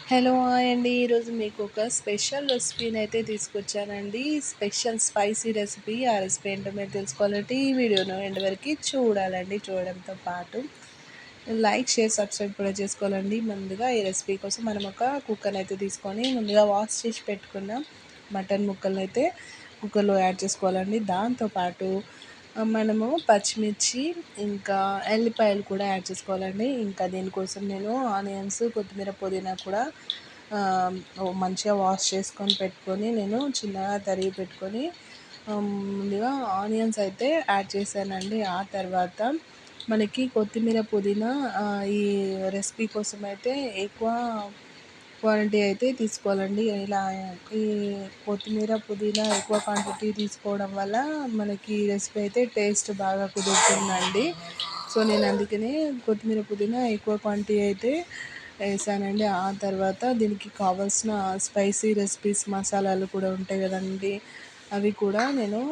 Hello hi అండి. ఈరోజు మీకు ఒక స్పెషల్ రెసిపీని అయితే తీసుకొచ్చానండి. Special spicy recipe. ఆ రెసిపీ ఏంటో మీరు తెలుసుకోవాలంటే ఈ వీడియోను ఎండ్ వరకు చూడాలండి. చూడడంతో పాటు లైక్, షేర్, సబ్స్క్రైబ్ కూడా చేసుకోవాలండి. ముందుగా ఈ రెసిపీ కోసం మనం ఒక కుక్కర్ని అయితే తీసుకొని ముందుగా వాష్ చేసి పెట్టుకున్న మటన్ ముక్కలను అయితే కుక్కర్లో యాడ్ చేసుకోవాలండి. దాంతోపాటు మనము పచ్చిమిర్చి ఇంకా ఎల్లిపాయలు కూడా యాడ్ చేసుకోవాలండి. ఇంకా దీనికోసం నేను ఆనియన్స్, కొత్తిమీర, పుదీనా కూడా మంచిగా వాష్ చేసుకొని పెట్టుకొని నేను చిన్నగా తరిగి పెట్టుకొని ముందుగా ఆనియన్స్ అయితే యాడ్ చేశానండి. ఆ తర్వాత మనకి కొత్తిమీర, పుదీనా ఈ రెసిపీ కోసం అయితే ఎక్కువ క్వాంటిటీ అయితే తీసుకోవాలండి. ఇలా ఈ కొత్తిమీర, పుదీనా ఎక్కువ క్వాంటిటీ తీసుకోవడం వల్ల మనకి రెసిపీ అయితే టేస్ట్ బాగా కుదురుతుందండి. సో నేను అందుకనే కొత్తిమీర, పుదీనా ఎక్కువ క్వాంటిటీ అయితే వేసానండి. ఆ తర్వాత దీనికి కావాల్సిన స్పైసీ రెసిపీస్ మసాలాలు కూడా ఉంటాయి కదండి, అవి కూడా నేను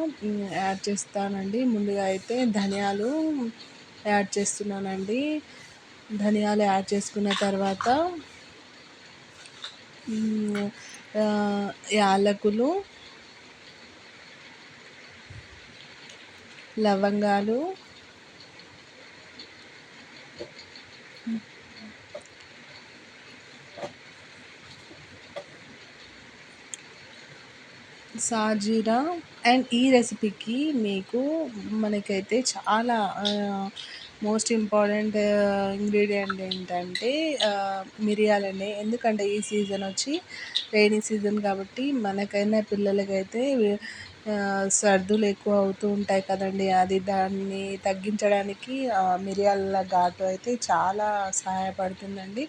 యాడ్ చేస్తానండి. ముందుగా అయితే ధనియాలు యాడ్ చేస్తున్నానండి. ధనియాలు యాడ్ చేసుకున్న తర్వాత యాలకులు, లవంగాలు, సాజీరా. అండ్ ఈ రెసిపీకి మీకు మనకైతే చాలా మోస్ట్ ఇంపార్టెంట్ ఇంగ్రీడియంట్ ఏంటంటే మిరియాలండి. ఎందుకంటే ఈ సీజన్ వచ్చి రైనీ సీజన్ కాబట్టి మనకైనా పిల్లలకైతే సర్దులు ఎక్కువ అవుతూ ఉంటాయి కదండి. దాన్ని తగ్గించడానికి మిరియాల ఘాటు అయితే చాలా సహాయపడుతుందండి.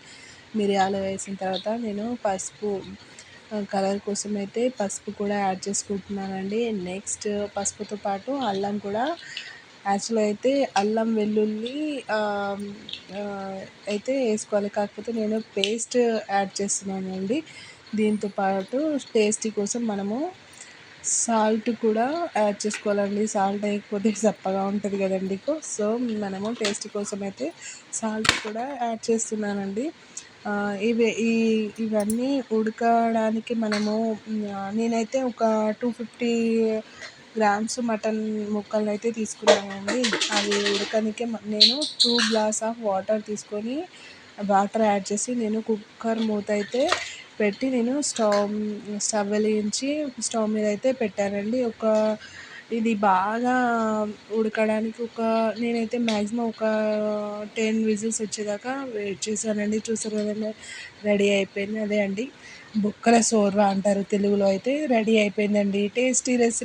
మిరియాలు వేసిన తర్వాత నేను పసుపు, కలర్ కోసం అయితే పసుపు కూడా యాడ్ చేసుకుంటున్నానండి. నెక్స్ట్ పసుపుతో పాటు అల్లం కూడా, యాక్చువల్గా అయితే అల్లం వెల్లుల్లి అయితే వేసుకోవాలి, కాకపోతే నేను పేస్ట్ యాడ్ చేస్తున్నానండి. దీంతో పాటు టేస్టీ కోసం మనము సాల్ట్ కూడా యాడ్ చేసుకోవాలండి. సాల్ట్ వేయకపోతే చప్పగా ఉంటుంది కదండి. సో మనము టేస్ట్ కోసం అయితే సాల్ట్ కూడా యాడ్ చేస్తున్నానండి. ఇవన్నీ ఉడకడానికి మనము నేనైతే ఒక 250 గ్రామ్స్ మటన్ ముక్కలను అయితే తీసుకున్నానండి. అవి ఉడకనికే నేను 2 గ్లాస్ ఆఫ్ వాటర్ తీసుకొని వాటర్ యాడ్ చేసి నేను కుక్కర్ మూత అయితే పెట్టి నేను స్టవ్ వెలిగించి స్టవ్ మీద అయితే పెట్టానండి. ఇది బాగా ఉడకడానికి నేనైతే మ్యాక్సిమం ఒక 10 విజిల్స్ వచ్చేదాకా వెయిట్ చేశానండి. చూసారు కదండి, రెడీ అయిపోయింది. అదే అండి, బొక్కల సోర్వా అంటారు తెలుగులో అయితే. రెడీ అయిపోయిందండి టేస్టీ రెసిపీ.